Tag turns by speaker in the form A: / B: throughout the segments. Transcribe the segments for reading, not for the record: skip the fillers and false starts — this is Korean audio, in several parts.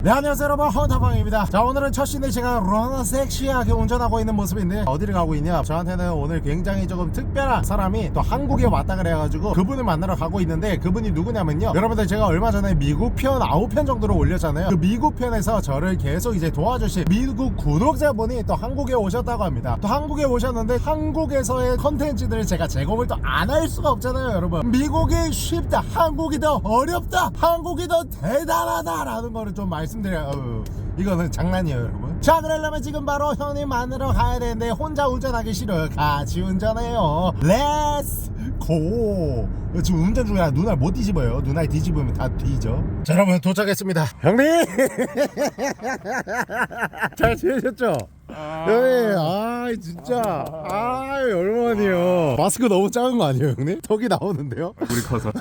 A: 네, 안녕하세요 여러분, 헌터방입니다. 자, 오늘은 첫 시내 제가 러너 섹시하게 운전하고 있는 모습인데 어디를 가고 있냐, 저한테는 오늘 굉장히 조금 특별한 사람이 또 한국에 왔다 그래가지고 그분을 만나러 가고 있는데, 그분이 누구냐면요, 여러분들 제가 얼마 전에 미국 편 9편 정도로 올렸잖아요. 그 미국 편에서 저를 계속 이제 도와주신 미국 구독자분이 또 한국에 오셨다고 합니다. 또 한국에 오셨는데 한국에서의 컨텐츠들을 제가 제공을 또 안 할 수가 없잖아요 여러분. 미국이 쉽다, 한국이 더 어렵다, 한국이 더 대단하다 라는 거를 좀 말씀드려요. 이거는 장난이에요 여러분. 자, 그러려면 지금 바로 형님 만나러 가야 되는데 혼자 운전하기 싫어요. 같이 운전해요. 렛츠 고. 지금 운전 중이라 눈알 못 뒤집어요. 눈알 뒤집으면 다 뒤져. 자, 여러분 도착했습니다. 형님 잘 지내셨죠? 형님, 진짜 얼마만이요. 마스크 너무 작은 거 아니에요 형님? 턱이 나오는데요?
B: 우리 커서.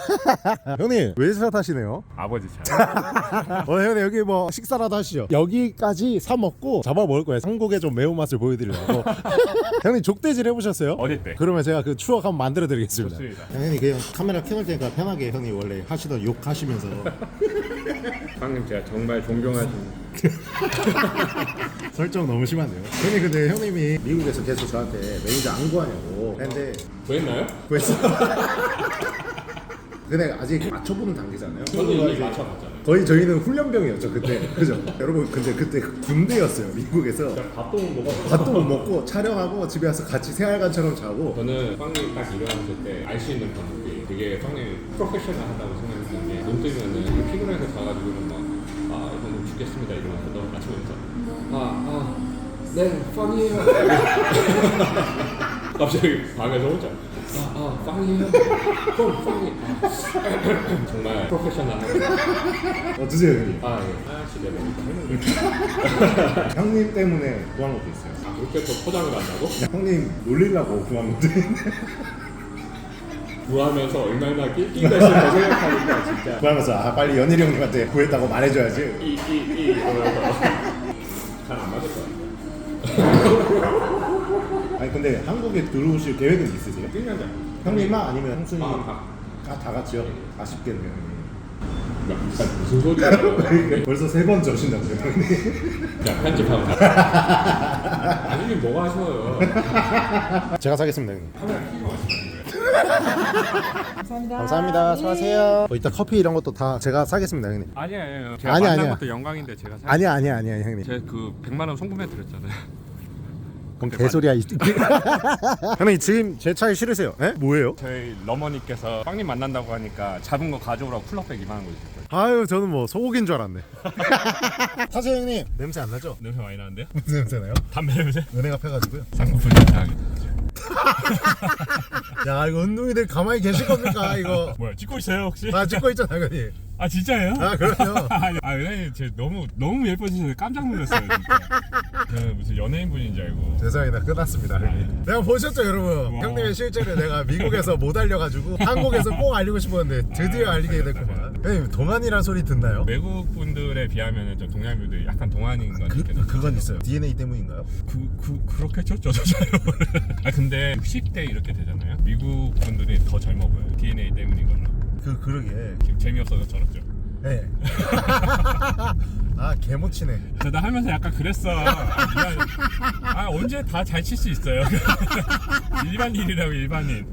A: 형님 외제차 타시네요.
B: 아버지 차.
A: 형님 여기 뭐 식사라도 하시죠. 여기까지 사 먹고 잡아 먹을 거예요. 한국의 좀 매운맛을 보여드리려고. 형님 족대질 해보셨어요?
B: 어릴 때.
A: 그러면 제가 그 추억 한번 만들어 드리겠습니다.
B: 좋습니다.
A: 형님 그냥 카메라 켜놓을 테니까 편하게 형님 원래 하시던 욕 하시면서.
B: 형님 제가 정말 존경하시는.
A: 설정 너무 심한데요? 형님 근데 형님이 미국에서 계속 저한테 매니저 안 구하냐고 했는데
B: 구했나요?
A: 구했어. 근데 아직 맞춰보는 단계잖아요.
B: 저는 이미 맞춰봤잖아요.
A: 거의 저희는 훈련병이었죠 그때. 그죠? 여러분 근데 그때 군대였어요 미국에서.
B: 밥도 못 먹었어요.
A: 밥도 못 먹고 촬영하고 집에 와서 같이 생활관처럼 자고.
B: 저는 빵님 딱 일어났을 때 알 수 있는 방법이 되게 빵님 프로페셔널하다고 생각했던 게, 눈 뜨면은 피곤해서 자가지고는 막 이거는 죽겠습니다 이러면서 너 맞추면서 네 빵이에요. 갑자기 방에서 혼자 빵이에요. 그럼 빵이. 정말 프로페셔널하고.
A: 드세요 형님.
B: 예. 하나씩 내가
A: 형님 때문에 구한 것도 있어요.
B: 그렇게 또 포장을 한다고?
A: 형님 놀리려고 구한 것도 있는데.
B: 구하면서 얼마나 낄낄댔을 거 생각하니까 진짜
A: 구하면서 빨리 연일이 형님한테 구했다고 말해줘야지.
B: 이러면서 잘 안 맞을 것 같아요.
A: 아니 근데 한국에 들어오실 계획은 있으세요?
B: 1년 전.
A: 형님만 아니면 형수님?
B: 다
A: 같이요? 아쉽겠네요 형님.
B: 무슨 소리야?
A: 벌써 3번 저신다고요 형님.
B: 자, 편집하고 가. 아니 뭐가 하셔요?
A: 제가 사겠습니다 형님.
B: 카메라 켜고 하시는
C: 감사합니다.
A: 감사합니다. 수고하세요. 이따 커피 이런 것도 다 제가 사겠습니다 형님.
B: 아니에요. 제가
A: 아니야,
B: 만난
A: 아니야.
B: 것도 영광인데 제가
A: 아니야 형님.
B: 제가 그 100만 원 송금해 드렸잖아요.
A: 그럼 개소리야. 형님 지금 제 차에 실으세요. 에? 뭐예요?
B: 저희 러머니께서 빵님 만난다고 하니까 잡은 거 가져오라고 쿨러백 2만 원 주셨어요.
A: 아유 저는 뭐 소고기인 줄 알았네. 사세요 형님. 냄새 안 나죠?
B: 냄새 많이 나는데요?
A: 무슨 냄새 나요?
B: 담배 냄새?
A: 은행 앞에 가지고요.
B: 쌍꺼풀 냄새.
A: 야 이거 운동이들 가만히 계실 겁니까 이거?
B: 뭐야, 찍고 있어요 혹시?
A: 찍고 있죠 당연히.
B: 아 진짜예요?
A: 그럼요.
B: 은행님 제 너무 예뻐지셔서 깜짝 놀랐어요 진짜. 저는 무슨 연예인 분인 줄 알고.
A: 죄송합니다. 끝났습니다 형님. 내가 보셨죠 여러분?
B: 와.
A: 형님의 실제를 내가 미국에서 못 알려가지고 한국에서 꼭 알리고 싶었는데 드디어 알리게 됐구만. 형님 동안이란 소리 듣나요?
B: 외국 분들에 비하면 좀 동양 분들이 약간 동안인 건 느껴져요.
A: 그건 있어요. DNA 때문인가요?
B: 그렇겠죠? 저도 잘 모르겠어요. 근데 60대 이렇게 되잖아요. 미국 분들이 더 젊어 보여요. DNA 때문인 걸로.
A: 그러게.
B: 지금 재미없어서 저렇죠.
A: 네. 개모치네.
B: 나 하면서 약간 그랬어. 미안. 언제 다 잘 칠 수 있어요. 일반인이라고, 일반인.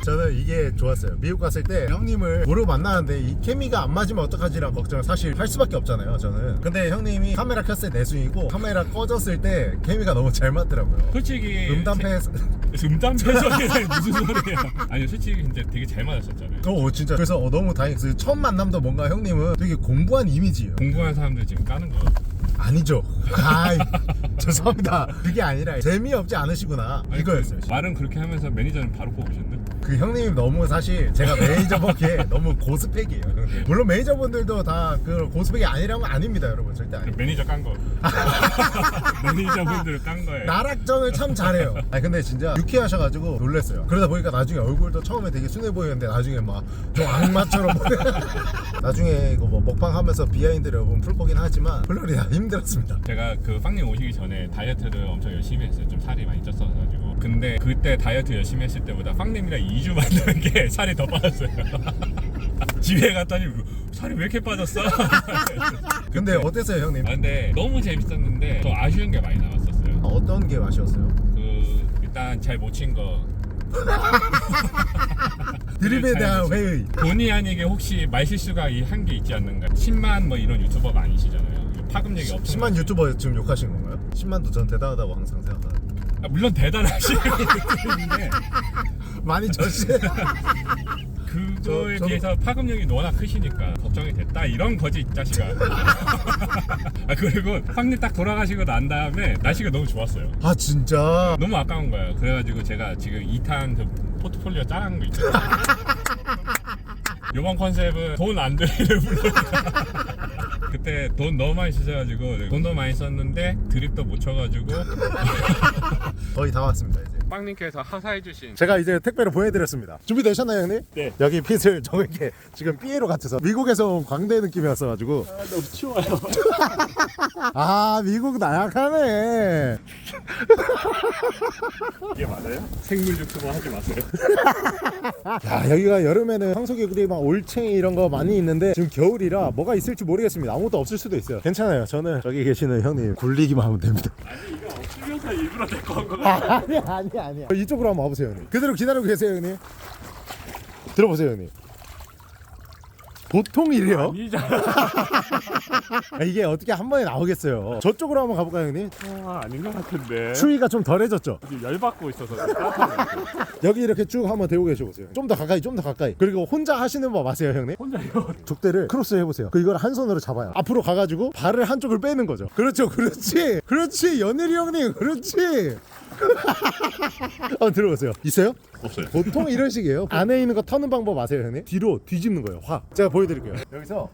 A: 저는 이게 좋았어요. 미국 갔을 때 형님을 모르고 만나는데 이 케미가 안 맞으면 어떡하지라는 걱정을 사실 할 수밖에 없잖아요 저는. 근데 형님이 카메라 켰을 때 내숭이고 카메라 꺼졌을 때 케미가 너무 잘 맞더라고요.
B: 솔직히
A: 음담패
B: 소리는 무슨 소리예요? 아니 솔직히 진짜 되게 잘 맞았었잖아요.
A: 진짜. 그래서 너무 다행이었어요. 처음 만남도 뭔가 형님은 되게 공부한 이미지예요.
B: 공부하는 사람들 지금 까는 거.
A: 아니죠. 죄송합니다. 그게 아니라 재미없지 않으시구나 이거였어요.
B: 말은 그렇게 하면서 매니저는 바로 뽑으셨네.
A: 그 형님이 너무 사실 제가 매니저분께 너무 고스펙이에요. 물론 매니저분들도 다 그 고스펙이 아니라면 아닙니다 여러분. 절대 아니에요.
B: 매니저 깐 거. 매니저분들을 깐 거예요.
A: 나락전을 참 잘해요. 근데 진짜 유쾌하셔가지고 놀랬어요. 그러다 보니까 나중에 얼굴도 처음에 되게 순해 보이는데 나중에 막 좀 악마처럼 나중에 이거 뭐 먹방 하면서 비하인드를 여러분 풀 거긴 하지만 플로리 힘들었습니다.
B: 제가 그 빵님 오시기 전에 다이어트를 엄청 열심히 했어요. 좀 살이 많이 쪘어가지고. 근데 그때 다이어트 열심히 했을 때보다 빵님이랑 2주 만나는 게 살이 더 빠졌어요. 집에 갔더니 살이 왜 이렇게 빠졌어?
A: 근데 어땠어요 형님?
B: 근데 너무 재밌었는데 더 아쉬운 게 많이 나왔었어요.
A: 어떤 게 아쉬웠어요?
B: 일단 잘 못 친 거.
A: 드립에 대한 회의.
B: 본의 아니게 혹시 말실수가 한 게 있지 않는가. 10만 뭐 이런 유튜버가 아니시잖아요. 파급력이 엄청
A: 10만 유튜버 지금 욕하신 건가요? 10만도 전 대단하다고 항상 생각하는데.
B: 물론 대단하신 분인데
A: 많이 저시.
B: 그거에
A: 저도-
B: 비해서 파급력이 워낙 크시니까 걱정이 됐다 이런 거지 이 자식아. 그리고 형님 딱 돌아가시고 난 다음에 날씨가 너무 좋았어요.
A: 아 진짜.
B: 너무 아까운 거예요. 그래가지고 제가 지금 2탄 그 포트폴리오 짜는 거 있잖아요. 이번 컨셉은 돈 안 들이를 불러. 그때 돈 너무 많이 쓰셔가지고 돈 너무 많이 썼는데 드립도 못 쳐가지고.
A: 거의 다 왔습니다 이제.
B: 빵님께서 하사해주신
A: 제가 이제 택배를 보내드렸습니다. 준비되셨나요 형님?
B: 네.
A: 여기 핏을 저렇게 지금 삐에로 같아서 미국에서 온 광대 느낌이었어가지고.
B: 너무 추워요.
A: 아 미국 나약하네.
B: 이게 맞아요? 생물 유튜버 하지 마세요.
A: 야 여기가 여름에는 황소개구리 막 올챙이 이런 거 많이 있는데 지금 겨울이라 뭐가 있을지 모르겠습니다. 아무것도 없을 수도 있어요. 괜찮아요. 저는 저기 계시는 형님 굴리기만 하면 됩니다.
B: 아니 이거 없으면서 일부러 데리고 온 거야.
A: 아니야. 이쪽으로 한번 와보세요 형님. 그대로 기다리고 계세요 형님. 들어보세요 형님. 보통 이래요?
B: 아니잖아.
A: 이게 어떻게 한 번에 나오겠어요. 저쪽으로 한번 가볼까요 형님?
B: 아닌 것 같은데.
A: 추위가 좀 덜해졌죠?
B: 지금 열받고 있어서 따뜻하네.
A: 여기 이렇게 쭉 한번 대고 계셔보세요. 좀 더 가까이 좀 더 가까이. 그리고 혼자 하시는 법 아세요 형님?
B: 혼자요.
A: 족대를 크로스 해보세요. 이걸 한 손으로 잡아요. 앞으로 가가지고 발을 한쪽을 빼는 거죠. 그렇죠. 그렇지 연일이 형님 그렇지. 한번 들어보세요. 있어요?
B: 없어요.
A: 보통 이런 식이에요. 안에 있는 거 터는 방법 아세요 형님? 뒤로 뒤집는 거예요. 확. 제가 보여드릴게요. 여기서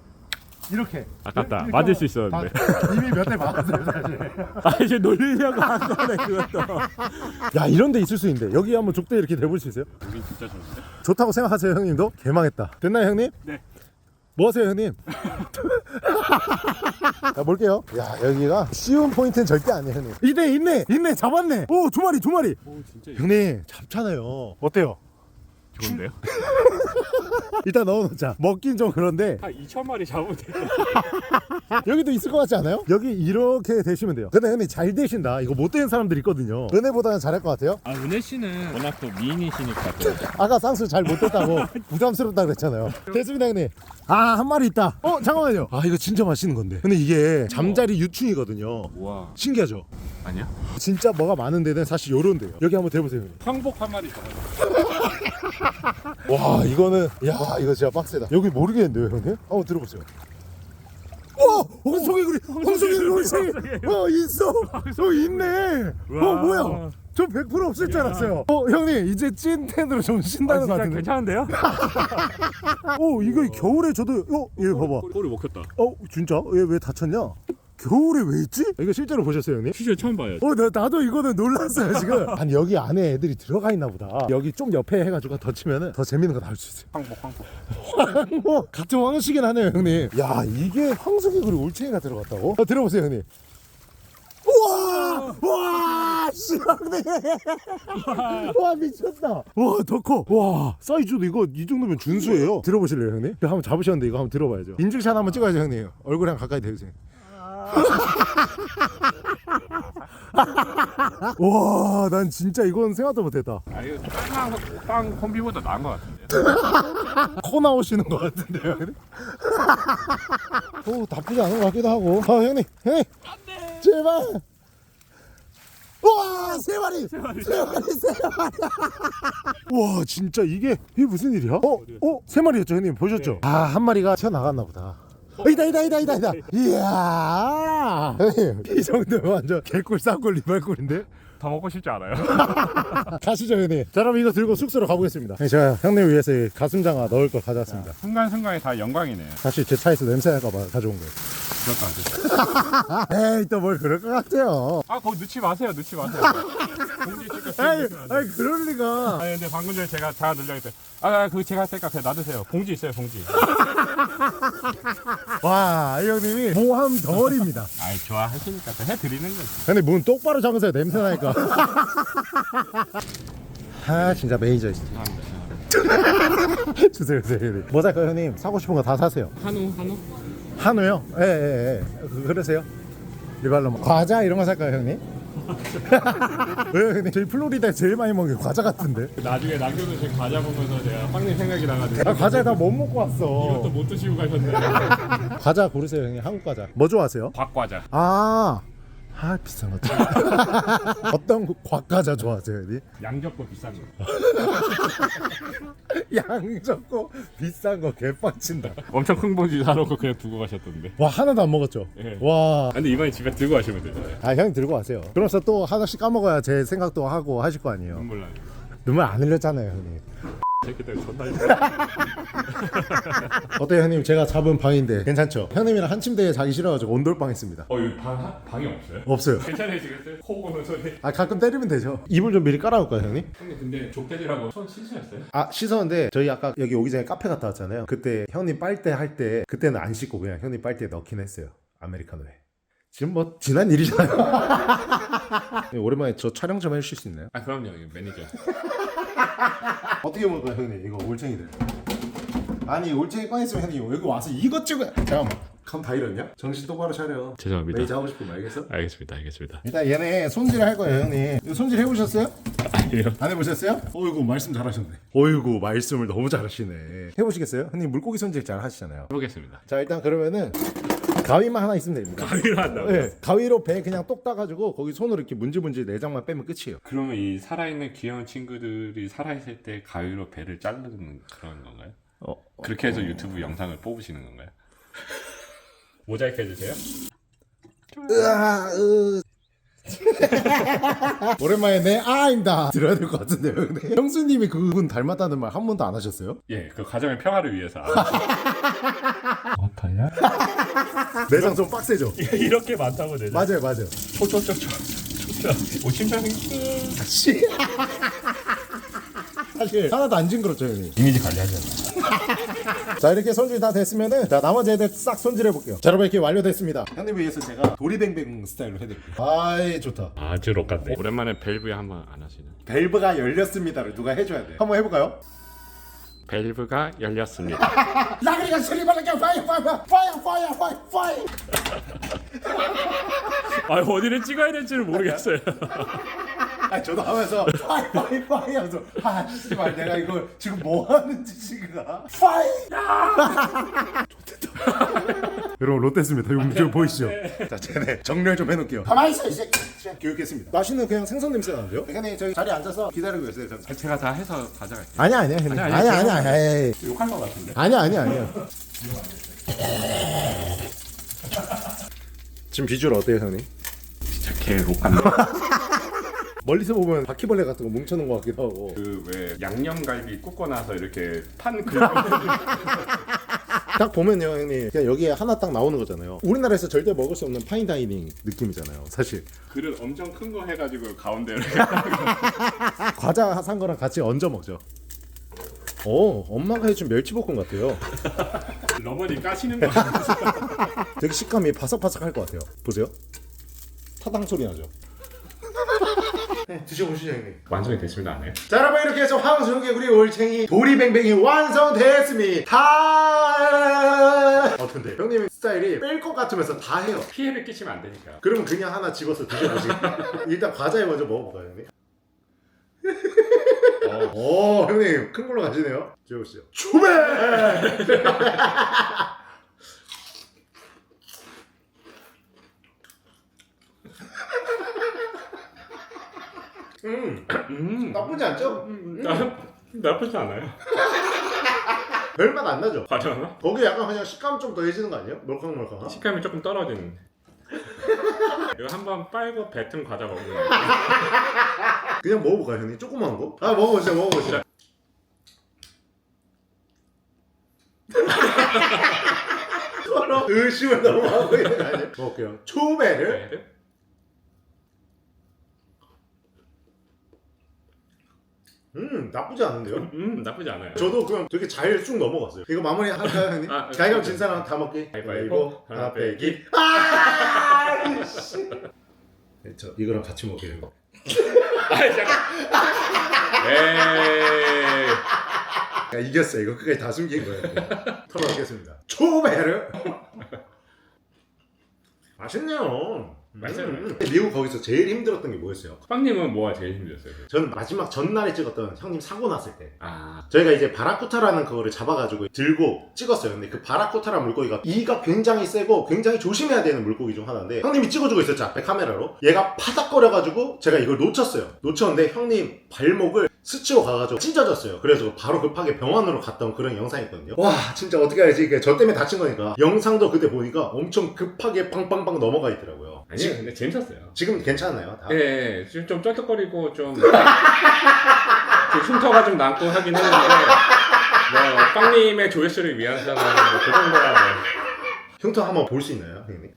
A: 이렇게.
B: 아깝다.
A: 이렇게
B: 맞을
A: 하면
B: 수 있었는데.
A: 이미 몇 대 맞았어요 사실.
B: 이제 놀리려고 한 거네 그것도.
A: 야 이런 데 있을 수 있는데 여기 한번 족대 이렇게 대볼 수 있어요?
B: 여긴 진짜 좋은데.
A: 좋다고 생각하세요 형님도? 개망했다. 됐나요 형님?
B: 네.
A: 뭐 하세요 형님? 자 볼게요. 야 여기가 쉬운 포인트는 절대 아니에요 형님. 있네 잡았네. 오 두 마리
B: 오 진짜
A: 형님 잡잖아요. 어때요?
B: 좋은데요?
A: 일단 넣어놓자. 먹긴 좀 그런데
B: 한 2,000마리 잡으면 돼.
A: 여기도 있을 것 같지 않아요? 여기 이렇게 되시면 돼요. 근데 형님 잘 되신다. 이거 못 되는 사람들 있거든요. 은혜보다는 잘할 것 같아요.
B: 은혜 씨는 워낙 또 미인이시니까 또.
A: 아까 쌍수 잘 못됐다고 부담스럽다 그랬잖아요. 됐습니다 형님. 한 마리 있다. 잠깐만요. 이거 진짜 맛있는 건데. 근데 이게 잠자리 유충이거든요.
B: 우와.
A: 신기하죠?
B: 아니야?
A: 진짜 뭐가 많은 데는 사실 요런 데요. 여기 한번 대보세요 형님.
B: 황복 한 마리 잡아요.
A: 와 이거는 이거 진짜 빡세다. 여기 모르겠는데요 형님? 한번 들어보세요. 황소개구리 있어. 있네. 뭐야? 저 100% 없을 줄 알았어요. 형님 이제 찐텐으로 좀 신다는 것 같은데.
B: 괜찮은데요?
A: 이거 겨울에 저도 얘 봐봐.
B: 꼬리 먹혔다.
A: 진짜? 얘 왜 다쳤냐? 겨울에 왜 있지? 이거 실제로 보셨어요 형님?
B: 진짜 처음 봐요.
A: 나도 이거는 놀랐어요 지금. 아니 여기 안에 애들이 들어가 있나 보다. 여기 좀 옆에 해가지고 더 치면은 더 재밌는 거 나올 수 있어요. 황복 같은 황소긴 하네요 형님. 야 이게 황소개구리 올챙이가 들어갔다고? 들어보세요 형님. 우와 형님. 와 미쳤다. 와 더 커. 와 사이즈도 이거 이 정도면 준수예요. 들어보실래요 형님? 한번 잡으셨는데 이거 한번 들어봐야죠. 인증샷 한번 찍어야죠 형님. 얼굴이랑 가까이 대주세요. 와, 난 진짜 이건 생각도 못했다.
B: 이거 빵 콤비보다 나은 것 같은데.
A: 코 나오시는 것 같은데요, 형님? 나쁘지 않은 것 같기도 하고. 형님, 제발. 와, 세 마리. 와, 진짜 이게 무슨 일이야? 세 마리였죠, 형님 보셨죠?
B: 네.
A: 한 마리가 튀어나갔나 보다. 있다. 이야. 형님, 이 정도면 완전 개꿀 쌍꿀 리발꿀인데?
B: 더 먹고 싶지 않아요?
A: 가시죠 형님. 자 그럼 이거 들고 숙소로 가보겠습니다. 제가 형님 위해서 순간장아 넣을 걸 가져왔습니다.
B: 순간순간이 다 영광이네요.
A: 사실 제 차에서 냄새 날까봐 가져온 거예요.
B: 그럴 것 같아요.
A: 에이 또 뭘 그럴 것 같아요.
B: 거기 넣지 마세요. 봉지 찍어.
A: 에이 그럴 리가.
B: 근데 방금 전에 제가 늘려 했대. 그거 제가 할 테니까 그냥 놔두세요. 봉지 있어요, 봉지.
A: 와 이 형님이 모함 덩어리입니다.
B: 좋아하시니까 또 해드리는 거지.
A: 근데 문 똑바로 잡으세요. 냄새 나니까. 진짜 매니저 진짜. 주세요 주세요. 뭐 살까요 형님? 사고 싶은 거 다 사세요.
B: 한우.
A: 한우요? 예예예. 그러세요? 리발로 과자 이런 거 살까요 형님? 왜요 형님? 저희 플로리다에 제일 많이 먹는 게 과자 같은데.
B: 나중에 남겨놓으신 과자 보면서 제가 황님 생각이 나가지고.
A: 아, 과자 다 못 먹고 왔어.
B: 이것도 못 드시고 가셨네.
A: 과자 고르세요 형님. 한국 과자. 뭐 좋아하세요?
B: 곽과자.
A: 아 비싼 거. 어떤 곽과자 좋아하세요 형님?
B: 양적고 비싼 거.
A: 양 적고 비싼 거 개빡친다.
B: 엄청 큰 봉지 사놓고 그냥 두고 가셨던데.
A: 와 하나도 안 먹었죠?
B: 예.
A: 와.
B: 근데 이번에 집에 들고 가시면 되잖아요.
A: 아 형님 들고 가세요. 그러면서 또 하나씩 까먹어야 제 생각도 하고 하실 거 아니에요.
B: 눈물 나네.
A: 눈물 안 흘렸잖아요 형님.
B: 새끼 때문에 존나
A: 어때요 형님? 제가 잡은 방인데 괜찮죠? 형님이랑 한 침대에 자기 싫어가지고 온돌방 했습니다.
B: 여기 방이 없어요?
A: 없어요.
B: 괜찮으시겠어요? 코 고는 소리.
A: 아 가끔 때리면 되죠. 이불 좀 미리 깔아올까요 형님?
B: 형님 근데 족대지라고 손 씻으셨어요?
A: 아 씻었는데 저희 아까 여기 오기 전에 카페 갔다 왔잖아요. 그때 형님 빨대 할 때 그때는 안 씻고 그냥 형님 빨대에 넣긴 했어요. 아메리카노에. 지금 뭐 지난 일이잖아요. 오랜만에 저 촬영 좀 해주실 수 있나요?
B: 아 그럼요 매니저.
A: 어떻게 먹을까요 형님? 이거 올챙이들. 아니 올챙이 꺼냈으면 형님 여기 와서 이것 찍어. 잠깐만. 감 다 잃었냐? 정신 똑바로 차려.
B: 죄송합니다.
A: 메이저 하고 싶으면 알겠어?
B: 알겠습니다.
A: 일단 얘네 손질 할 거예요 형님. 이거 손질 해보셨어요?
B: 아니요.
A: 안 해보셨어요? 어이구 말씀 잘하셨네. 어이구 말씀을 너무 잘하시네. 해보시겠어요? 형님 물고기 손질 잘 하시잖아요.
B: 해보겠습니다.
A: 자 일단 그러면은 가위만 하나 있으면 됩니다.
B: 가위로 한다고요?
A: 네, 가위로 배 그냥 똑 따가지고 거기 손으로 이렇게 문질문질 내장만 빼면 끝이에요.
B: 그러면 이 살아있는 귀여운 친구들이 살아있을 때 가위로 배를 자르는 그런 건가요? 그렇게 해서 유튜브 영상을 뽑으시는 건가요? 모자이크 해주세요.
A: 오랜만에 내 아입니다 들어야 될 것 같은데요. 근데 형수님이 그분 닮았다는 말 한 번도 안 하셨어요?
B: 예, 그 가정의 평화를 위해서. 어떠냐?
A: 내장 좀 빡세죠?
B: 이렇게 많다고 내죠?
A: 맞아요.
B: 초초초초. 오 심장이.
A: 사실 하나도 안 징그럽죠 형님.
B: 이미지 관리하잖아.
A: 자 이렇게 손질 다 됐으면은 자 나머지 애들 싹 손질해 볼게요. 자 여러분 이렇게 완료됐습니다. 형님 위해서 제가 도리뱅뱅 스타일로 해드릴게요. 아이 좋다.
B: 아주 록같네. 오랜만에 벨브에 한번 안 하시네.
A: 밸브가 열렸습니다를 누가 해줘야 돼. 한번 해볼까요?
B: 벨브가 열렸습니다.
A: 라그리가 소리바라게 파이어.
B: 아 어디를 찍어야 될지를 모르겠어요.
A: 아 저도 하면서 파이 하면서 아 씨발 내가 이거 지금 뭐 하는 짓인가? 파이. 여러분 롯데입니다. 이거 보이시죠? 자 쟤네 정렬 좀 해놓을게요. 가만히 있어 이제. 교육했습니다. 맛있는 그냥 생선 냄새 나는데요? 형님 저기 자리에 앉아서 기다리고 계세요.
B: 제가 다 해서 가져갈게요.
A: 아니야 형님. 아니야. 에이.
B: 욕한 것 같은데.
A: 아니야. 지금 비주얼 어때요 형님?
B: 진짜 개 록한데.
A: 멀리서 보면 바퀴벌레 같은 거 뭉쳐놓은 것 같기도 하고.
B: 그 왜 양념갈비 굽고 나서 이렇게 판 그.
A: 딱 보면요 형님 그냥 여기에 하나 딱 나오는 거잖아요. 우리나라에서 절대 먹을 수 없는 파인다이닝 느낌이잖아요 사실.
B: 그릇 엄청 큰 거 해가지고 가운데 이렇게.
A: 과자 산 거랑 같이 얹어 먹죠. 오 엄마가 해준 멸치볶음 같아요.
B: 러버니 까시는 거 같아서.
A: 되게 식감이 바삭바삭할 것 같아요. 보세요. 타당 소리 나죠. 네, 드셔보시죠 형님.
B: 완성이 됐습니다 안 해요?
A: 자 여러분 이렇게 해서 황소개구리 올챙이 도리뱅뱅이 완성됐습니다. 근데 형님 스타일이 뺄 것 같으면서 다 해요.
B: 피해를 끼치면 안 되니까.
A: 그러면 그냥 하나 집어서 드셔보시죠. 일단 과자에 먼저 먹어볼까요 형님? 오 형님 큰 걸로 가시네요. 드셔보시죠. 추베! 나쁘지 않죠?
B: 나쁘지 않아요.
A: 별맛 안 나죠?
B: 과자나?
A: 거기 약간 그냥 식감 좀 더해지는 거 아니에요? 멀캉멀캉한?
B: 식감이 조금 떨어지는. 이거 한번 빨고 뱉은 과자 먹으면.
A: 그냥 먹어볼까요 형님? 조그만 거? 아 먹어보시죠. 서로 의심을 너무 하고 있는 거 아니에요? 먹을게요. 초베를 나쁘지 않은데요?
B: 나쁘지 않아요.
A: 저도 그냥 되게 잘 쑥 넘어갔어요. 이거 마무리 할까요 형님? 가위바위보 진 사람 다 먹기.
B: 가위바위보 하나 빼기.
A: 씨. 네, 저 이거랑 같이 먹게요.
B: 아이 잠깐. 에이.
A: 야, 이겼어. 이거 끝까지 다 숨긴 거예요. 털어놓겠습니다. 초베르. 맛있네요.
B: 맛있어요.
A: 미국 거기서 제일 힘들었던 게 뭐였어요?
B: 빵님은 뭐가 제일 힘들었어요?
A: 저는 마지막 전날에 찍었던 형님 사고 났을 때
B: 아,
A: 저희가 이제 바라쿠타라는 그거를 잡아가지고 들고 찍었어요. 근데 그 바라쿠타라는 물고기가 이가 굉장히 세고 굉장히 조심해야 되는 물고기 중 하나인데 형님이 찍어주고 있었죠, 앞에 카메라로. 얘가 파닥거려가지고 제가 이걸 놓쳤는데 형님 발목을 스치고 가가지고 찢어졌어요. 그래서 바로 급하게 병원으로 갔던 그런 영상이 있거든요. 와, 진짜 어떻게 알지? 저 때문에 다친 거니까. 영상도 그때 보니까 엄청 급하게 빵빵빵 넘어가 있더라고요.
B: 아니요, 근데 재밌었어요.
A: 지금 괜찮나요? 다?
B: 예, 지금 좀 쩔뚝거리고 좀 흉터가 좀 남고 하긴 했는데 뭐 빵님의 조회수를 위해서는 뭐그 정도라 뭐.
A: 흉터 한번 볼 수 있나요, 형님?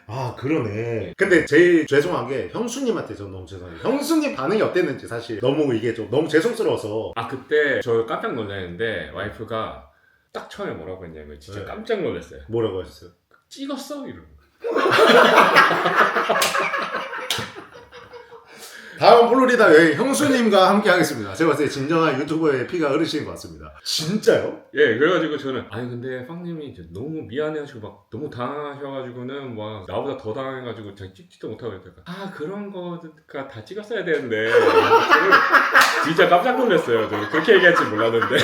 A: 아, 그러네. 근데 제일 죄송한 게 형수님한테 저 너무 죄송해요. 형수님 반응이 어땠는지 사실 너무 이게 좀 너무 죄송스러워서.
B: 아, 그때 저 깜짝 놀랐는데 와이프가 딱 처음에 뭐라고 했냐면 진짜
A: 네.
B: 깜짝 놀랐어요.
A: 뭐라고 하셨어요?
B: 찍었어? 이러고.
A: 다음 플로리다 여행 형수님과 함께 하겠습니다. 제가 봤을 때 진정한 유튜버의 피가 흐르시는 것 같습니다. 진짜요?
B: 예, 그래가지고 저는 아니 근데 빵님이 이제 너무 미안해가지고 막 너무 당하셔가지고는 막 나보다 더 당해가지고 자기 찍지도 못하고 했다가 아 그런 거가 다 찍었어야 되는데 저는 진짜 깜짝 놀랐어요. 저는 그렇게 얘기할 줄 몰랐는데.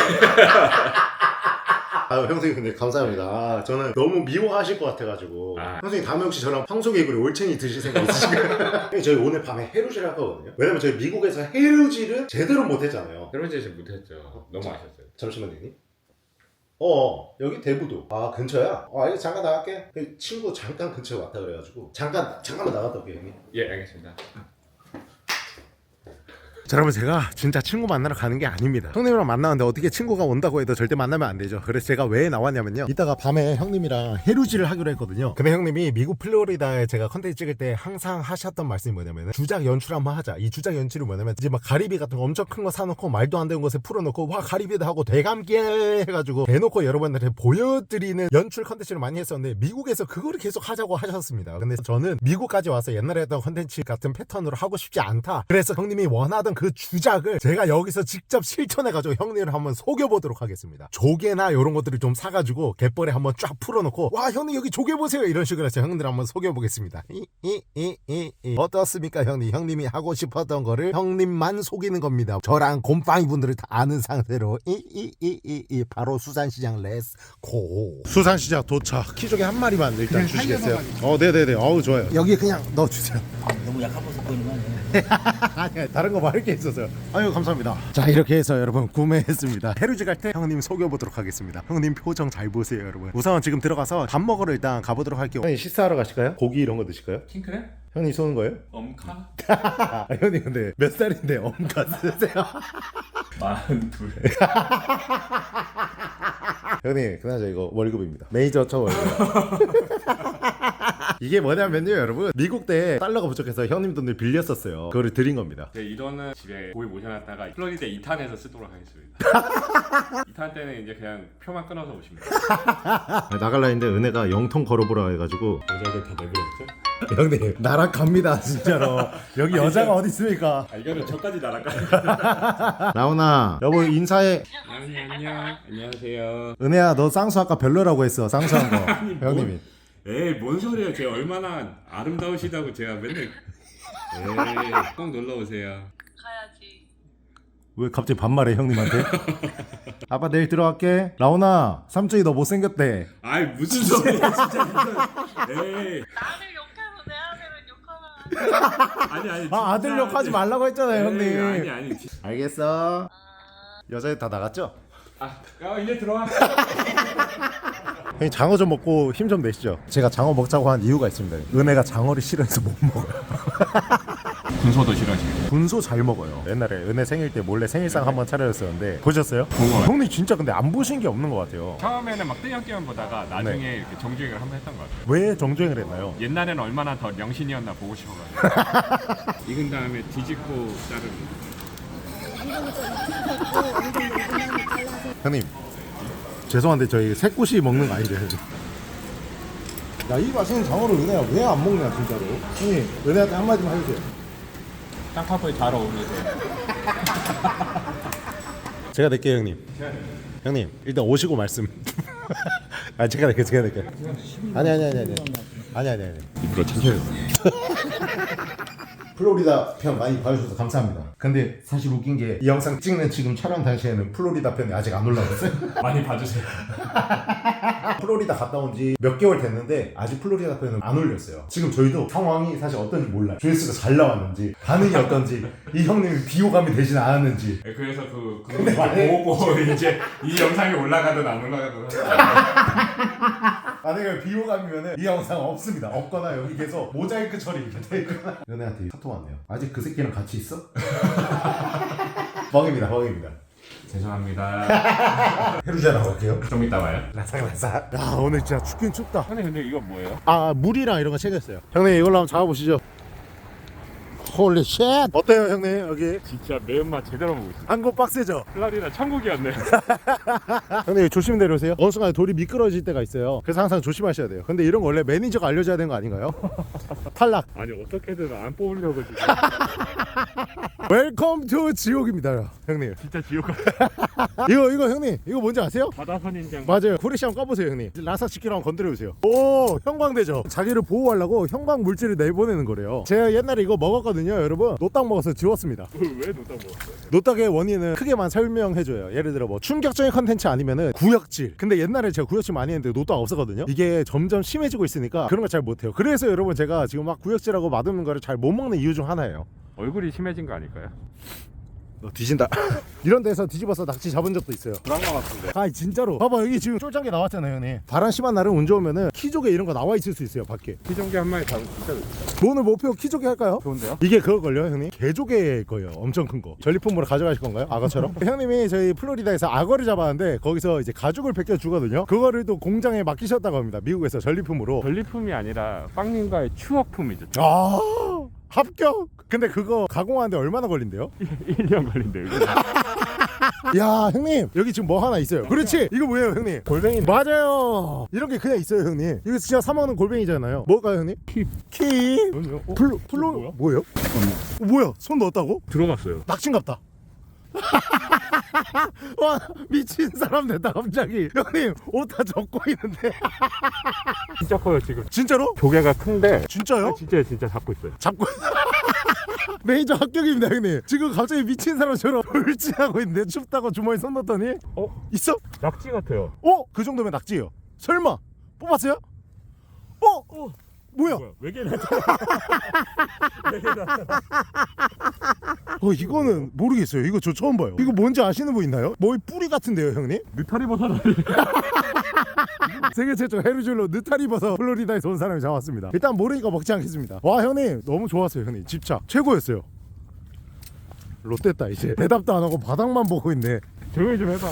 A: 아유, 형수님 근데 감사합니다. 아, 저는 너무 미워하실 것 같아가지고.
B: 아.
A: 형수님 다음에 혹시 저랑 황소개구리 올챙이 드실 생각 있으신가요? 형님 저희 오늘 밤에 해루질 할 거거든요. 왜냐면 저희 미국에서 해루질을 제대로 못했잖아요.
B: 그러지 못했죠. 너무 아셨어요.
A: 잠시만요, 형님. 여기 대부도. 아, 근처야? 이거 잠깐 나갈게. 그 친구 잠깐 근처에 왔다 그래가지고. 잠깐만 나갔다 올게요, 형님.
B: 예, 알겠습니다.
A: 자, 여러분 제가 진짜 친구 만나러 가는 게 아닙니다. 형님이랑 만나는데 어떻게 친구가 온다고 해도 절대 만나면 안 되죠. 그래서 제가 왜 나왔냐면요, 이따가 밤에 형님이랑 해루질을 하기로 했거든요. 근데 형님이 미국 플로리다에 제가 컨텐츠 찍을 때 항상 하셨던 말씀이 뭐냐면 주작 연출 한번 하자. 이 주작 연출이 뭐냐면 이제 막 가리비 같은 거 엄청 큰 거 사놓고 말도 안 되는 곳에 풀어놓고 와 가리비도 하고 대감게 해가지고 대놓고 여러분들한테 보여드리는 연출 컨텐츠를 많이 했었는데 미국에서 그거를 계속 하자고 하셨습니다. 근데 저는 미국까지 와서 옛날에 했던 컨텐츠 같은 패턴으로 하고 싶지 않다. 그래서 형님이 원하던 그 주작을 제가 여기서 직접 실천해가지고 형님을 한번 속여보도록 하겠습니다. 조개나 이런 것들을 좀 사가지고 갯벌에 한번 쫙 풀어놓고 와 형님 여기 조개 보세요 이런 식으로 해서 형님들 한번 속여보겠습니다. 어떻습니까 형님? 형님이 하고 싶었던 거를 형님만 속이는 겁니다. 저랑 곰팡이 분들을 다 아는 상태로 바로 수산시장 렛츠고. 수산시장 도착. 키조개 한 마리만 일단 주시겠어요? 네네네. 어우 좋아요. 여기 그냥 넣어주세요.
C: 너무 약한 모습 보이는 거 아니에요?
A: 아니야, 다른 거 말할 게 있어서요. 아유 감사합니다. 자, 이렇게 해서 여러분 구매했습니다. 해루지 갈 때 형님 속여보도록 하겠습니다. 형님 표정 잘 보세요 여러분. 우선 지금 들어가서 밥 먹으러 일단 가보도록 할게요. 형님 식사하러 가실까요? 고기 이런 거 드실까요?
B: 킹크랩?
A: 형님 쏘는 거예요?
B: 엄카?
A: 형님 근데 몇 살인데 엄카 쓰세요?
B: 42.
A: 형님 그나저나 이거 월급입니다. 매니저 저 월급. 이게 뭐냐면요 여러분, 미국 때 달러가 부족해서 형님 돈을 빌렸었어요. 그거를 드린 겁니다.
B: 네, 이 돈은 집에 고기 모셔놨다가 플로리다 2탄에서 쓰도록 하겠습니다. 2탄 때는 이제 그냥 표만 끊어서 오십니다.
A: 나갈라 했는데 은혜가 영통 걸어보라 해가지고.
B: 여자들 다 내버렸죠?
A: 형님 나락갑니다 진짜로. 여기 여자가 어디 있습니까?
B: 아, 이거는 저까지 날아가.
A: 라온아 여보 인사해.
B: 안녕하세요.
A: 은혜야 너 쌍수 아까 별로라고 했어. 쌍수한 거. 형님이.
B: 에이, 뭔 소리예요? 제가 얼마나 아름다우시다고 제가 맨날. 에이, 꼭 놀러 오세요.
D: 가야지.
A: 왜 갑자기 반말해 형님한테? 아빠 내일 들어갈게. 라온아 삼촌이 너 못생겼대.
B: 아이, 무슨 소리야, 진짜. 에이.
D: 나를 욕해서 내 아들은 욕하나.
B: 아니.
A: 아 아들 욕하지 말라고 했잖아요 형님.
B: 아니.
A: 알겠어. 여자애 다 나갔죠?
B: 이제 들어와.
A: 형님 장어 좀 먹고 힘 좀 내시죠. 제가 장어 먹자고 한 이유가 있습니다. 은혜가 장어를 싫어해서 못 먹어요.
B: 군소도 싫어하시고.
A: 군소 잘 먹어요. 옛날에 은혜 생일 때 몰래 생일상 한번 차려줬었는데 보셨어요?
B: 그거.
A: 형님 진짜 근데 안 보신 게 없는 것 같아요.
B: 처음에는 막 띄엄띄엄 보다가 나중에
A: 네.
B: 이렇게 정주행을 한번 했던 것 같아요.
A: 왜 정주행을 했나요?
B: 옛날에는 얼마나 더 명신이었나 보고 싶어가지고. 익은 다음에 뒤집고 자르는.
A: 형님 죄송한데 저희 새꼬시 먹는 거 아니죠? 야이 맛있는 장어를 은혜야 왜 안 먹냐 진짜로. 형님 은혜한테 한마디만 해주세요.
B: 쌍파포에 잘 어울리세요.
A: 제가 낼게요 형님. 형님 일단 오시고 말씀. 아 제가 낼게요. 아니.
B: 입으로 천천히.
A: 플로리다 편 많이 봐주셔서 감사합니다. 근데 사실 웃긴 게 이 영상 찍는 지금 촬영 당시에는 플로리다 편이 아직 안 올라왔어요.
B: 많이 봐주세요.
A: 플로리다 갔다 온 지 몇 개월 됐는데 아직 플로리다 편은 안 올렸어요. 지금 저희도 상황이 사실 어떤지 몰라요. 조회수가 잘 나왔는지 반응이 어떤지 이 형님이 비호감이 되진 않았는지.
B: 네, 그래서 그거 보고 이제 이 영상이 올라가든 안 올라가든
A: 만약에 비호감이면은 이 영상 없습니다. 없거나 여기 계속 모자이크 처리 이렇게 돼 있거나. 연애한테 카톡 왔네요. 아직 그 새끼랑 같이 있어? 뻥입니다.
B: 죄송합니다.
A: 해루자 나갈게요.
B: 좀 이따 봐요.
A: 라삭라삭. 야 오늘 진짜 춥긴 춥다.
B: 형님 근데 이거 뭐예요?
A: 아 물이랑 이런 거 챙겼어요. 형님 이걸로 한번 잡아보시죠. 홀리 쉣. 어때요 형님 여기?
B: 진짜 매운맛 제대로 먹고 있어요.
A: 한국 빡세죠?
B: 플라리다 천국이었네.
A: 형님 조심 내려오세요. 어느 순간 돌이 미끄러질 때가 있어요. 그래서 항상 조심하셔야 돼요. 근데 이런 거 원래 매니저가 알려줘야 되는 거 아닌가요? 탈락.
B: 아니 어떻게든 안 뽑으려고 지금.
A: 웰컴 투 지옥입니다 형님.
B: 진짜 지옥 같아.
A: 이거 형님 이거 뭔지 아세요?
B: 바다 선인장.
A: 맞아요. 후레쉬 한번 까보세요 형님. 라사 치키로 한번 건드려보세요. 오 형광되죠. 자기를 보호하려고 형광 물질을 내보내는 거래요. 제가 옛날에 이거 먹었거든요 여러분. 노딱 먹어서 지웠습니다.
B: 왜 노딱 먹었어요?
A: 노딱의 원인은 크게만 설명해줘요. 예를 들어 뭐 충격적인 컨텐츠 아니면은 구역질. 근데 옛날에 제가 구역질 많이 했는데 노딱 없었거든요. 이게 점점 심해지고 있으니까 그런 거 잘 못해요. 그래서 여러분 제가 지금 막 구역질하고 맛없는 거를 잘 못 먹는 이유 중 하나예요.
B: 얼굴이 심해진 거 아닐까요?
A: 너 뒤진다. 이런 데서 뒤집어서 낙지 잡은 적도 있어요.
B: 그런 거 같은데.
A: 아 진짜로. 봐봐 여기 지금 쫄짱게 나왔잖아요 형님. 바람 심한 날은 운 좋으면은 키조개 이런 거 나와 있을 수 있어요 밖에.
B: 키종개 한 마리 잡으면 진짜 좋다.
A: 오늘 목표 키조개 할까요?
B: 좋은데요?
A: 이게 그거걸요 형님? 개조개 거예요. 엄청 큰 거. 전리품으로 가져가실 건가요? 악어처럼? 형님이 저희 플로리다에서 악어를 잡았는데 거기서 이제 가죽을 벗겨 주거든요. 그거를 또 공장에 맡기셨다고 합니다. 미국에서 전리품으로.
B: 전리품이 아니라 빵님과의 추억품이죠.
A: 아 합격. 근데 그거 가공하는데 얼마나 걸린대요?
B: 1년 걸린대요.
A: 야 형님 여기 지금 뭐 하나 있어요. 그렇지. 이거 뭐예요 형님?
B: 골뱅이.
A: 맞아요. 이런 게 그냥 있어요 형님. 이거 진짜 사 먹는 골뱅이잖아요. 뭘까요 형님? 킵. 플로 뭐예요? 뭐야? 손 넣었다고?
B: 들어갔어요.
A: 낚시인갑다. 와 미친 사람 됐다 갑자기. 형님 옷 다 젖고 있는데.
B: 진짜 커요 지금.
A: 진짜로?
B: 조개가 큰데.
A: 진짜요?
B: 진짜 잡고 있어요.
A: 잡고 메이저 합격입니다 형님. 지금 갑자기 미친 사람처럼 돌진하고 있는데 춥다고 주머니 손 넣었더니 있어?
B: 낙지 같아요.
A: 그 정도면 낙지예요. 설마 뽑았어요? 뭐야?
B: 외계인 나타나.
A: 이거는 모르겠어요. 이거 저 처음 봐요. 이거 뭔지 아시는 분 있나요? 뭐 뿌리 같은데요 형님?
B: 느타리 버섯.
A: 세계 최초 해루줄로 느타리 버섯 플로리다에서 온 사람이 잡았습니다. 일단 모르니까 먹지 않겠습니다. 와 형님 너무 좋았어요 형님. 집착 최고였어요. 롯데다 이제 대답도 안 하고 바닥만 보고 있네.
B: 조용히 좀 해봐.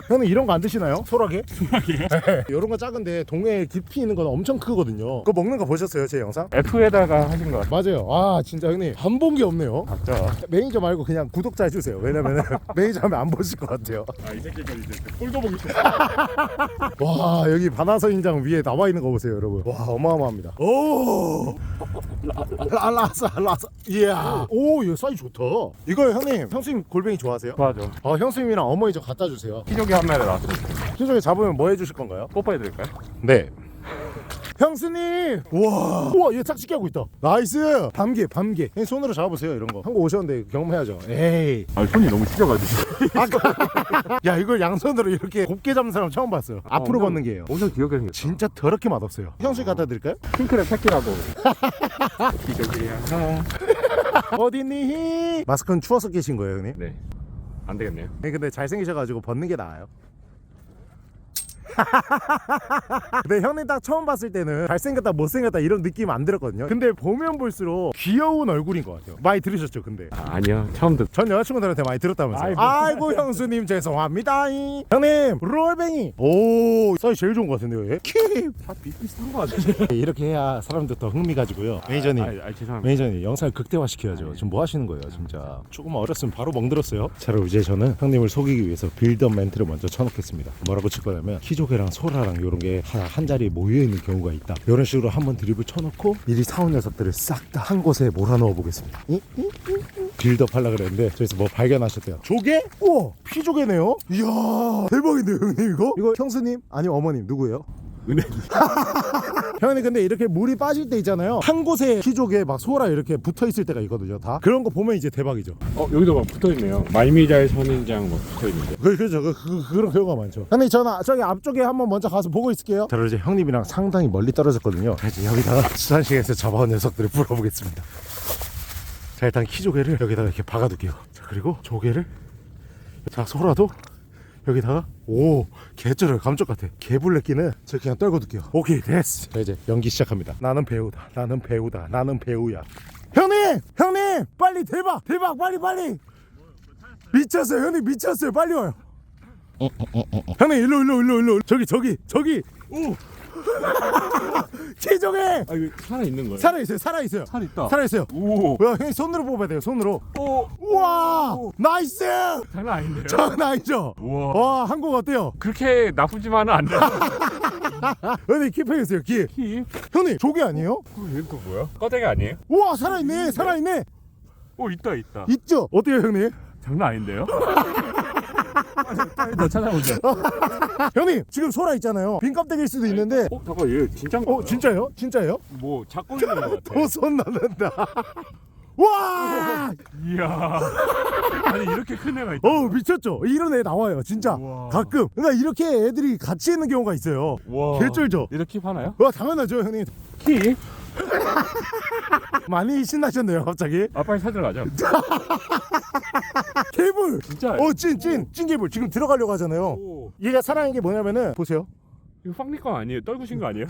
A: 형님 이런 거 안 드시나요? 소라게?
B: 소라게요?
A: 이런 거 작은데 동해에 깊이 있는 건 엄청 크거든요. 그거 먹는 거 보셨어요 제 영상?
B: F에다가 하신 거 같아요.
A: 맞아요. 아 진짜 형님 안 본 게 없네요.
B: 맞죠?
A: 매니저 말고 그냥 구독자 해주세요. 왜냐면 매니저 하면 안 보실 것 같아요.
B: 이 새끼가 이제 꼴도 보기 싫어.
A: 와 여기 바다선인장 위에 나와 있는 거 보세요 여러분. 와 어마어마합니다. 오 라사 이야. 오 이거 사이즈 좋다. 이거 형님 형수님 골뱅이 좋아하세요?
B: 맞아.
A: 형수님이랑 어머니 좀 갖다 주세요.
B: 키조개 한 마리 나왔어요.
A: 키조개 잡으면 뭐 해주실 건가요?
B: 뽀뽀해드릴까요?
A: 네. 형수님! 우와 얘 짝짓기 하고 있다. 나이스. 밤개 형님 손으로 잡아보세요. 이런 거 한국 오셨는데 경험해야죠. 에이
B: 손이 너무 시려가지고.
A: 야 이걸 양손으로 이렇게 곱게 잡는 사람 처음 봤어요. 앞으로
B: 엄청-
A: 걷는 게예요.
B: 엄청 귀엽게 생겼다.
A: 진짜 더럽게 맛없어요. 형수님 갖다 드릴까요?
B: 핑크랩 새끼라고. 키조개야.
A: 어디니? 마스크는 추워서 끼신 거예요 형님?
B: 네. 안 되겠네요.
A: 근데 잘생기셔가지고 벗는 게 나아요. 근데 형님 딱 처음 봤을 때는 잘생겼다 못생겼다 이런 느낌 안 들었거든요. 근데 보면 볼수록 귀여운 얼굴인 것 같아요. 많이 들으셨죠 근데?
B: 아니요. 처음 듣.
A: 전 여자친구들한테 많이 들었다면서요.
B: 아이고.
A: 아이고 형수님 죄송합니다. 형님 롤뱅이. 오 사이즈 제일 좋은 것 같은데요 얘? 킵.
B: 다 비슷한 거 같은데.
A: 이렇게 해야 사람들 더 흥미 가지고요. 매니저님
B: 죄송합니다.
A: 매니저님 영상을 극대화 시켜야죠. 지금 뭐 하시는 거예요 진짜. 조금만 어렸으면 바로 멍들었어요. 자 그럼 이제 저는 형님을 속이기 위해서 빌드업 멘트를 먼저 쳐놓겠습니다. 뭐라고 칠 거냐면 키조개랑 소라랑 이런 게 한 자리에 모여있는 경우가 있다. 이런 식으로 한번 드립을 쳐놓고 미리 사온 녀석들을 싹 다 한 곳에 몰아넣어 보겠습니다. 빌드업 하려고 그랬는데 저기서 뭐 발견하셨대요. 조개? 우와 피조개네요. 이야 대박인데요 형님 이거? 이거 형수님? 아니 어머님 누구예요?
B: 은혜.
A: 형님 근데 이렇게 물이 빠질 때 있잖아요. 한 곳에 피조개 막 소라 이렇게 붙어 있을 때가 있거든요. 다 그런 거 보면 이제 대박이죠.
B: 여기도 막 붙어있네요. 말미잘 선인장 막 붙어있는데.
A: 그렇죠. 그런 경우가 많죠. 형님 저는 저기 앞쪽에 한번 먼저 가서 보고 있을게요. 자, 이제 형님이랑 상당히 멀리 떨어졌거든요. 자, 이제 여기다가 수산시장에서 잡아온 녀석들을 풀어보겠습니다. 자, 일단 키조개를 여기다가 이렇게 박아둘게요. 자, 그리고 조개를 자, 소라도 여기다가 오 개쩔어요. 감쪽 같아. 개불레끼는 저 그냥 떨궈둘게요. 오케이 됐어. 자, 이제 연기 시작합니다. 나는 배우다. 나는 배우다. 나는 배우야. 형님 빨리 대박 빨리 미쳤어요. 형님 미쳤어요. 빨리 와요. 형님 일로 저기 오 키조개
B: 이거 살아있는 거예요?
A: 살아있어요.
B: 살아있다.
A: 살아있어요.
B: 오.
A: 야, 형님 손으로 뽑아야 돼요. 손으로.
B: 오.
A: 우와 나이스.
B: 장난 아닌데요?
A: 장난 아니죠.
B: 우와.
A: 와 한국 어때요?
B: 그렇게 나쁘지만은 안 돼요.
A: 형님 킵해주세요. 킵.
B: 키?
A: 형님 조개 아니에요?
B: 이거 뭐야? 꺼대기 아니에요?
A: 우와 살아있네.
B: 있다.
A: 있죠? 어때요 형님?
B: 장난 아닌데요? 더 찾아보자.
A: 형님 지금 소라 있잖아요. 빈 껍데기일 수도 있는데
B: 잠깐 얘 진짜.
A: 진짜요?
B: 뭐 잡고 있는 거 같아.
A: 또 손 넣는다. 와
B: 이야. 아니 이렇게 큰 애가 있다.
A: 미쳤죠? 이런 애 나와요 진짜.
B: 우와.
A: 가끔 그러니까 이렇게 애들이 같이 있는 경우가 있어요.
B: 와.
A: 개쩔죠?
B: 이렇게 하나요?
A: 와 당연하죠 형님.
B: 키?
A: 많이 신나셨네요 갑자기.
B: 빨리 찾으러 가자.
A: 개불
B: 진짜.
A: 찐 개불 지금 들어가려고 하잖아요.
B: 오.
A: 얘가 살아있는 게 뭐냐면은 보세요.
B: 이거 팡니꺼 아니에요? 떨구신 거 아니에요?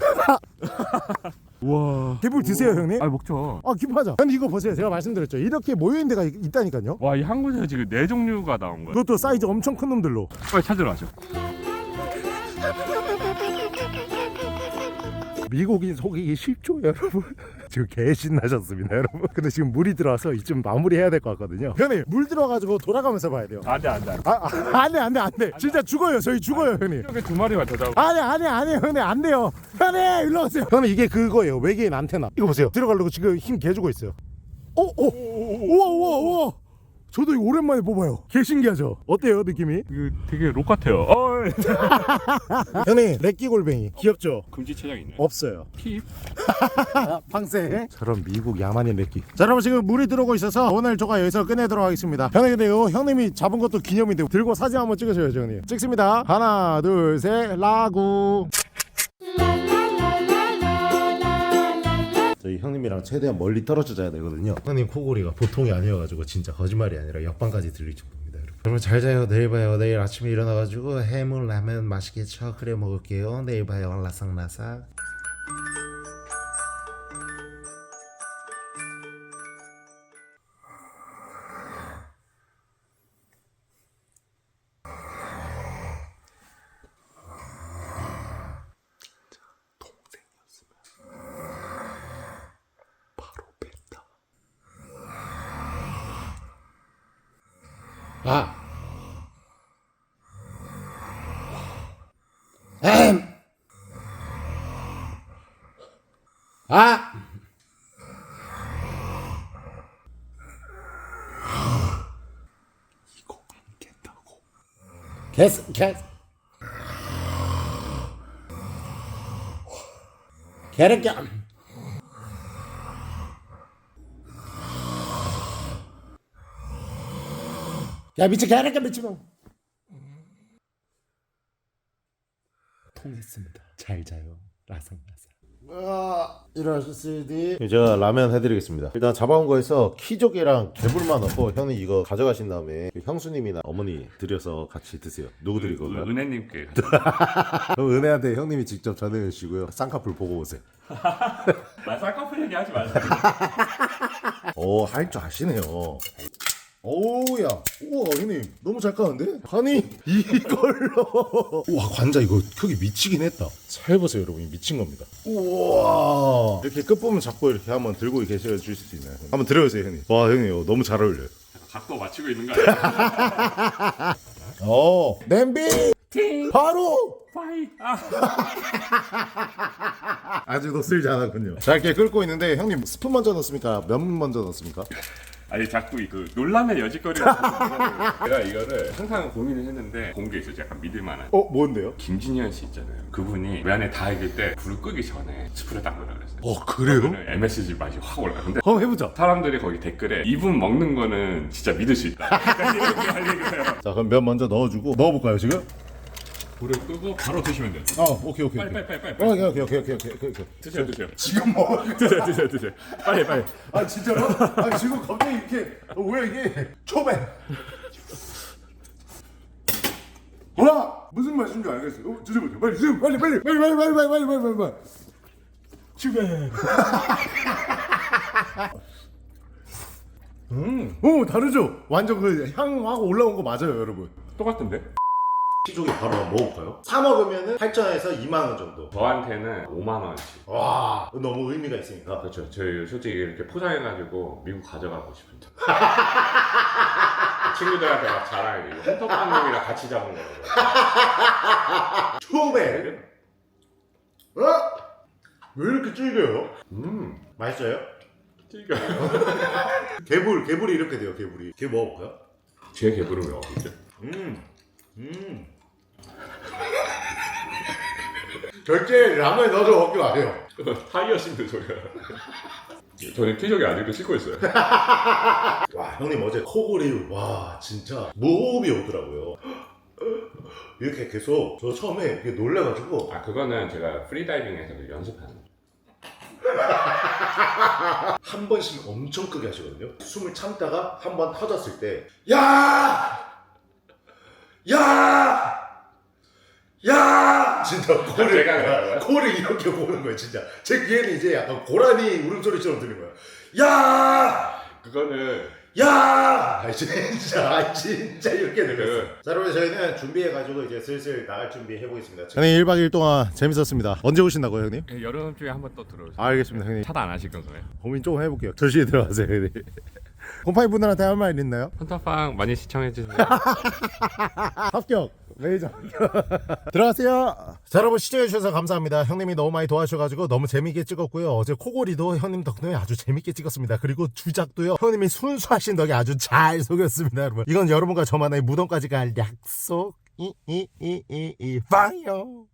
B: 와.
A: 개불 드세요 형님.
B: 먹죠.
A: 기뻐하자. 근데 이거 보세요. 제가 말씀드렸죠. 이렇게 모여있는 데가 있다니까요.
B: 와, 이 한 곳에 지금 4종류가 나온 거야.
A: 그것도 사이즈 엄청 큰 놈들로.
B: 빨리 찾으러 가죠.
A: 미국인 속이기 쉽죠 여러분. 지금 개 신나셨습니다 여러분. 근데 지금 물이 들어와서 이쯤 마무리해야 될 것 같거든요. 형님 물 들어가지고 돌아가면서 봐야 돼요.
B: 안 돼.
A: 안돼 진짜 죽어요. 저희 죽어요 형님.
B: 이렇게 2마리만 더 잡고.
A: 아니 형님 안 돼요. 형님 일로 오세요. 형님 이게 그거예요. 외계인 안테나. 이거 보세요. 들어가려고 지금 힘 개주고 있어요. 우와 저도 이거 오랜만에 뽑아요. 개 신기하죠? 어때요 느낌이?
B: 이거 되게 록 같아요.
A: 형님 렉기 골뱅이 귀엽죠?
B: 금지체장 있나요?
A: 없어요.
B: 킵.
A: 방세 저런 미국 야만인 렉기. 자 여러분 지금 물이 들어오고 있어서 오늘 저가 여기서 끝내도록 하겠습니다. 형님 근데 이거 형님이 잡은 것도 기념인데 들고 사진 한번 찍으셔야죠 형님. 찍습니다. 하나 둘 셋 라구. 저희 형님이랑 최대한 멀리 떨어져 자야 되거든요. 형님 코골이가 보통이 아니어가지고 진짜 거짓말이 아니라 옆방까지 들릴 정도입니다. 여러분 잘 자요. 내일 봐요. 내일 아침에 일어나가지고 해물 라면 맛있게 쳐 끓여 먹을게요. 내일 봐요. 라삭라삭. 이거 안 깬다고. 개새끼야. 야 미친 개새끼야 미치면. 통했습니다. 잘 자요. 라삭라삭. 일어나셨으니 제가 라면 해드리겠습니다. 일단 잡아온 거에서 키조개랑 개불만 넣고 형이 이거 가져가신 다음에 형수님이나 어머니 드려서 같이 드세요. 누구 드릴 건가요?
B: 은혜님께.
A: 그럼 은혜한테 형님이 직접 전해 주시고요. 쌍꺼풀 보고 오세요.
B: 쌍꺼풀 얘기하지 마세요.
A: 할 줄 아시네요. 오우야, 우와 형님 너무 잘 까는데? 아니 이걸로 우와 관자 이거 크기 미치긴 했다. 잘 보세요 여러분, 미친 겁니다. 우와 이렇게 끝부분 잡고 이렇게 한번 들고 계셔 주실 수 있나요? 한번 들어보세요 형님. 와 형님 이거 너무 잘 어울려요.
B: 각도 맞추고 있는 거 아니야?
A: 냄비 바로
B: 파이.
A: 아직 녹슬지 않았군요. 자, 이렇게 끓고 있는데 형님 스푼 먼저 넣습니까? 면 먼저 넣습니까?
B: 아니 자꾸 그 논란의 여지거리가 내가 이거를 항상 고민을 했는데 본 게 있어요. 약간 믿을만한.
A: 뭔데요?
B: 김진현 씨 있잖아요. 그분이 면 안에 다 익을 때 불을 끄기 전에 스프를 딱 넣으라 그랬어요.
A: 그래요?
B: 그러면 MSG 맛이 확 올라요. 근데
A: 한번 해보자.
B: 사람들이 거기 댓글에 이분 먹는 거는 진짜 믿을 수 있다. 약간 이렇게 알리고요.
A: 자, 그럼 면 먼저 넣어주고 넣어볼까요 지금?
B: 불을 끄고 바로 드시면 돼요.
A: 오케이.
B: 빨리.
A: 오케이.
B: 드세요.
A: 지금 먹어.
B: 드세요. 빨리.
A: 아 진짜로? 아 지금 갑자기 이렇게 왜 이게 초배? 와 무슨 맛인 줄 알겠어요. 드셔보세요. 빨리 지금 빨리. 초배. 오 다르죠? 완전 그 향하고 올라온 거 맞아요, 여러분.
B: 똑같은데?
A: 피조개 바로 한번 먹어볼까요? 사 먹으면은 8,000원에서 2만 원 정도.
B: 저한테는 5만 원씩.
A: 와 너무 의미가 있으니까.
B: 그렇죠. 저희 솔직히 이렇게 포장해가지고 미국 가져가고 싶은데. 친구들한테 막 자랑해. 이거 헌터빵님이랑 같이 잡은 거라고.
A: 초배. 왜 이렇게 질겨요? 맛있어요?
B: 찔겨요.
A: 개불이 이렇게 돼요. 개불이. 개 먹어볼까요?
B: 제 개불은 왜 어디죠?
A: 절대 라면에 넣어서 먹지 마세요.
B: 타이어 씹는 소리야. 저는 피조개 아직도 씹고 있어요.
A: 와 형님 어제 코골이 와 진짜 무호흡이 오더라고요. 이렇게 계속 저 처음에 이렇게 놀래가지고
B: 아 그거는 제가 프리다이빙에서 연습하는 거.
A: 한 번씩 엄청 크게 하시거든요. 숨을 참다가 한 번 터졌을 때 야! 진짜 코를 이렇게 보는 거예요. 진짜 제 귀에는 이제 약간 고라니 울음소리처럼 들린 거예요. 야!
B: 그거는
A: 진짜 이렇게 들렸어요. 자 여러분 저희는 준비해가지고 이제 슬슬 나갈 준비해보겠습니다. 형님 1박 2일 동안 재밌었습니다. 언제 오신다고요 형님?
B: 여름쯤에 한번 또 들어오세요.
A: 알겠습니다 형님.
B: 차도 안 하실 건가요?
A: 고민 조금 해볼게요. 조심히 들어가세요 형님. 곰팡이 분들한테 할 말 있나요?
B: 헌터빵 많이 시청해주세요.
A: 합격! 매니저 들어가세요. 자 여러분 시청해주셔서 감사합니다. 형님이 너무 많이 도와주셔가지고 너무 재밌게 찍었고요. 어제 코골이도 형님 덕분에 아주 재밌게 찍었습니다. 그리고 주작도요 형님이 순수하신 덕에 아주 잘 속였습니다. 여러분 이건 여러분과 저만의 무덤까지 갈 약속. 빵요.